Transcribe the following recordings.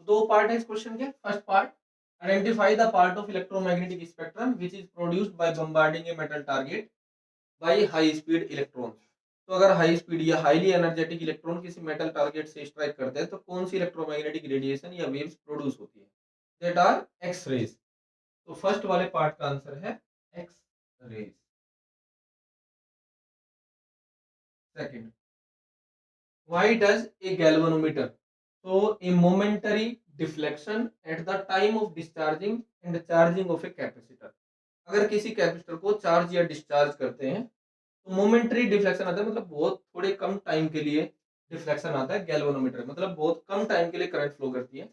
दो पार्ट है इस क्वेश्चन के। First part, identify the part of electromagnetic spectrum which is produced by bombarding a metal target by high speed electron. तो अगर high speed या highly energetic electron किसी metal target से strike करते हैं तो कौन सी इलेक्ट्रोमैग्नेटिक रेडिएशन या वेव्स प्रोड्यूस होती है? That are X rays. तो फर्स्ट वाले पार्ट का आंसर है X rays. Second, why does a galvanometer show a momentary deflection at the time of discharging and charging of a capacitor? अगर किसी capacitor को charge या डिस्चार्ज करते हैं तो मोमेंटरी डिफ्लेक्शन आता है, मतलब बहुत थोड़े कम टाइम के लिए डिफ्लेक्शन आता है गैल्वेनोमीटर, मतलब बहुत कम टाइम के लिए करंट फ्लो करती है।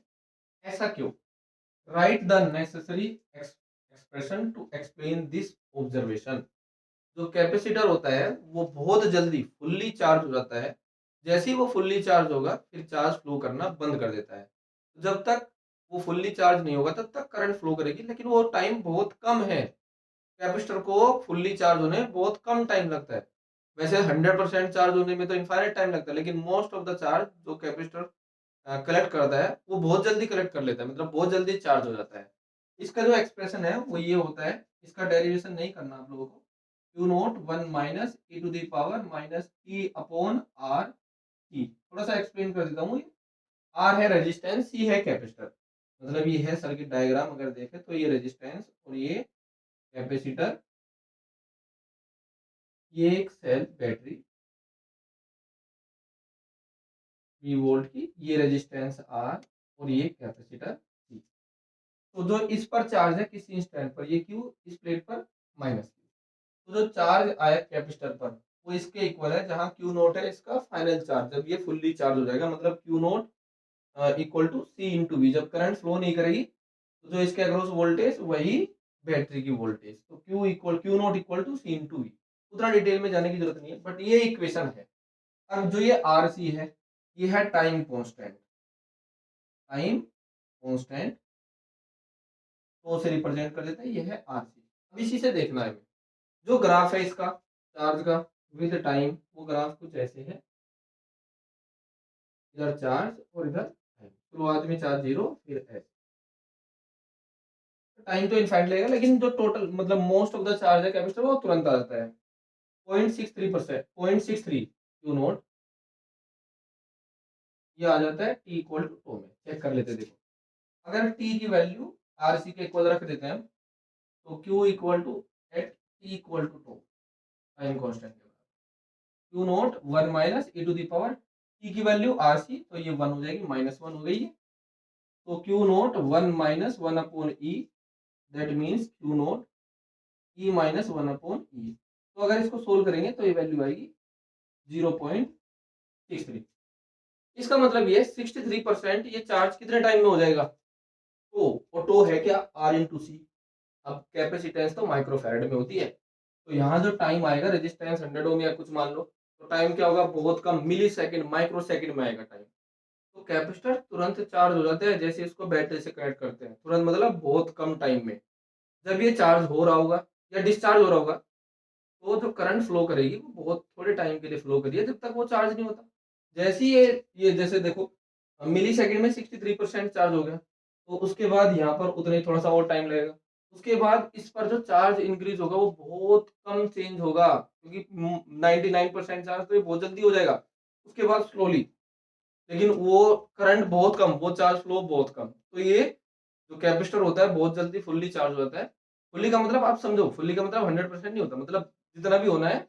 ऐसा क्यों? Write the necessary expression to explain this observation. जो कैपेसिटर होता है वो बहुत जल्दी फुल्ली चार्ज हो जाता है। जैसे ही वो फुल्ली चार्ज होगा फिर चार्ज फ्लो करना बंद कर देता है। जब तक वो फुल्ली चार्ज नहीं होगा तब तक करंट फ्लो करेगी, लेकिन वो टाइम बहुत कम है। कैपेसिटर को फुल्ली चार्ज होने में बहुत कम टाइम लगता है। वैसे 100% चार्ज होने में तो इनफाइनाइट टाइम लगता है, लेकिन मोस्ट ऑफ द चार्ज जो कैपेसिटर कलेक्ट करता है वो बहुत जल्दी कलेक्ट कर लेता है, मतलब बहुत जल्दी चार्ज हो जाता है। इसका जो एक्सप्रेशन है वो ये होता है, इसका डेरिवेशन नहीं करना आप लोगों को। Q naught 1 minus e to the power minus t upon R t. थोड़ा सा एक्सप्लेन कर देता हूँ। आर है रेजिस्टेंस, सी है कैपेसिटर, मतलब ये है सर्किट डायग्राम। अगर देखें तो ये रेजिस्टेंस और ये कैपेसिटर, ये एक सेल बैटरी V वोल्ट की, ये रेजिस्टेंस R और ये कैपेसिटर C। तो जो इस पर चार्ज है किसी इंस्टेंट पर, ये Q, इस प्लेट पर माइनस Q। तो जो चार्ज आया कैपेसिटर पर वो इसके इक्वल है, जहां Q नोट है इसका फाइनल चार्ज। जब ये फुल्ली चार्ज हो जाएगा मतलब Q naught equal to C into V। जब करंट फ्लो नहीं करेगी तो जो इसके अक्रॉस वोल्टेज वही बैटरी की वोल्टेज। तो Q naught equal to C into V। उतना डिटेल में जाने की जरूरत नहीं है, बट ये इक्वेशन है। अब जो ये RC है ये है टाइम कांस्टेंट। टाइम कांस्टेंट तो से रिप्रेजेंट कर देते हैं, ये है RC। अब इसी से देखना है जो ग्राफ है इसका चार्ज का विद टाइम, वो ग्राफ कुछ ऐसे है। इधर चार्ज और इधर टाइम, शुरुआत में चार्ज 0 फिर ऐसे। टाइम तो इनफाइनाइट लगेगा, लेकिन जो टोटल मतलब मोस्ट ऑफ द चार्ज है कैपेसिटर वो तुरंत आ जाता है। 0.63%, 0.63 क्यू नॉट, ये आ जाता है टी इक्वल टू 2 में। चेक कर लेते हैं, देखो अगर टी की वैल्यू RC के इक्वल रख देते हैं हम, तो Q equal to at t equal to 2 time constant के बाद Q naught 1 minus e to the power t की वैल्यू RC, तो ये 1 हो जाएगी, -1 हो गई है। तो Q naught 1 minus 1 upon e, that means Q naught e minus 1 upon e. तो अगर इसको सोल्व करेंगे तो ये वैल्यू आएगी 0.63। इसका मतलब ये 63% ये चार्ज कितने टाइम में हो जाएगा? तो और टो है क्या? R इंटू सी। अब कैपेसिटेंस तो माइक्रोफैरड में होती है, तो यहाँ जो टाइम आएगा रेजिस्टेंस 100 ओम या कुछ मान लो, तो टाइम क्या होगा? बहुत कम, मिली सेकेंड, माइक्रो सेकेंड में आएगा टाइम। तो कैपेसिटर तुरंत चार्ज हो जाता है जैसे इसको बैटरी से कनेक्ट करते हैं, तुरंत मतलब बहुत कम टाइम में। जब ये चार्ज हो रहा होगा या डिस्चार्ज हो रहा होगा तो जो करंट फ्लो करेगी वो बहुत थोड़े टाइम के लिए फ्लो करिए, जब तक वो चार्ज नहीं होता। जैसे ही ये जैसे देखो मिली सेकेंड में 63% चार्ज हो गया, तो उसके बाद यहाँ पर उतना ही थोड़ा सा और टाइम लगेगा। उसके बाद इस पर जो चार्ज इंक्रीज होगा वो बहुत कम चेंज होगा, क्योंकि 99% चार्ज तो ये बहुत जल्दी हो जाएगा। उसके बाद स्लोली, लेकिन वो करंट बहुत कम, वो चार्ज फ्लो बहुत कम। तो ये जो कैपेसिटर होता है बहुत जल्दी फुल्ली चार्ज हो जाता है। फुल्ली का मतलब आप समझो, फुल्ली का मतलब 100% नहीं होता, मतलब जितना भी होना है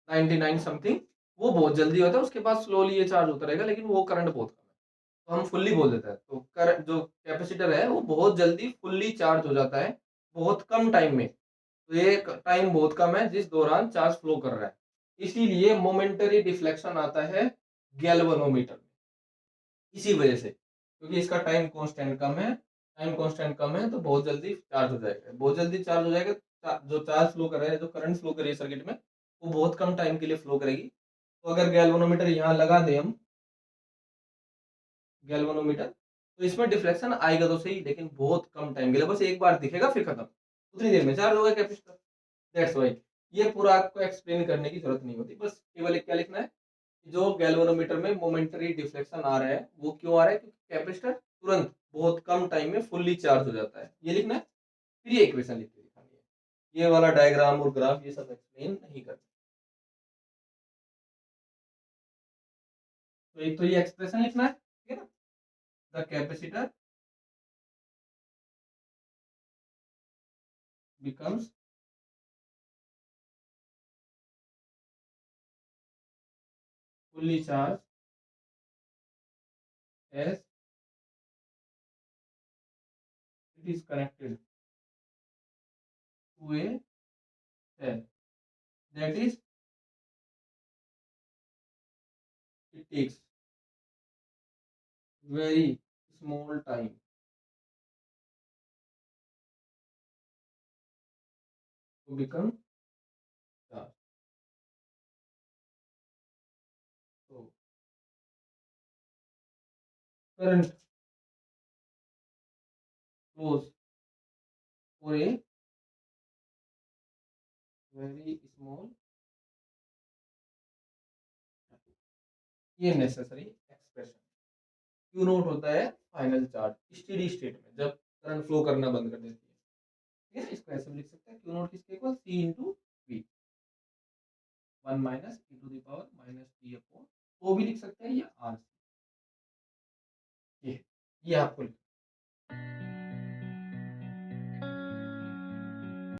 99 समथिंग, वो बहुत जल्दी होता है। उसके बाद स्लोली ये चार्ज होता रहेगा, लेकिन वो करंट बहुत कम है, तो हम फुल्ली बोल देते हैं। तो करंट जो कैपेसिटर है वो बहुत जल्दी फुल्ली चार्ज हो जाता है बहुत कम टाइम में। तो ये टाइम बहुत कम है जिस दौरान चार्ज फ्लो कर रहा है, इसीलिए मोमेंटरी डिफ्लेक्शन आता है गैल्वेनोमीटर में। इसी वजह से, क्योंकि इसका टाइम कांस्टेंट कम है, टाइम कांस्टेंट कम है तो बहुत जल्दी चार्ज हो जाएगा, बहुत जल्दी चार्ज हो जाएगा। जो चार्ज फ्लो कर रहा है, जो करंट फ्लो कर रही है सर्किट में, वो बहुत कम टाइम के लिए फ्लो करेगी। तो अगर गैल्वेनोमीटर यहाँ लगा दें हम, गैल्वेनोमीटर, तो इसमें डिफ्लेक्शन आएगा तो सही, लेकिन बहुत कम टाइम के लिए, बस एक बार दिखेगा फिर खत्म, उतनी देर में चार्ज होगा कैपेसिटर। दैट्स व्हाई ये पूरा आपको एक्सप्लेन करने की जरूरत नहीं होती, बस केवल एक क्या लिखना है, जो गैल्वेनोमीटर में मोमेंटरी डिफ्लेक्शन आ रहा है वो क्यों आ रहा है? क्योंकि कैपेसिटर तुरंत बहुत कम टाइम में फुल्ली चार्ज हो जाता है, ये लिखना है। फिर ये इक्वेशन लिख के दिखानी है, ये वाला डायग्राम और ग्राफ ये सब एक्सप्लेन नहीं करना। तो एक तो ये एक्सप्रेशन लिखना है, ठीक है ना, the capacitor becomes fully charged as it is connected to a cell. That is, it takes very small time to become charged. So current flows for a very small, ये नेसेसरी एक्सप्रेशन। क्यू नोट होता है final charge steady state में, जब current flow करना बंद कर देती है, ठीक है। इसको ऐसे भी लिख सकते हैं, क्यू नोट किसके equal, C into V, 1 minus e to the power minus t upon, वो भी लिख सकते हैं, या आर, ये आपको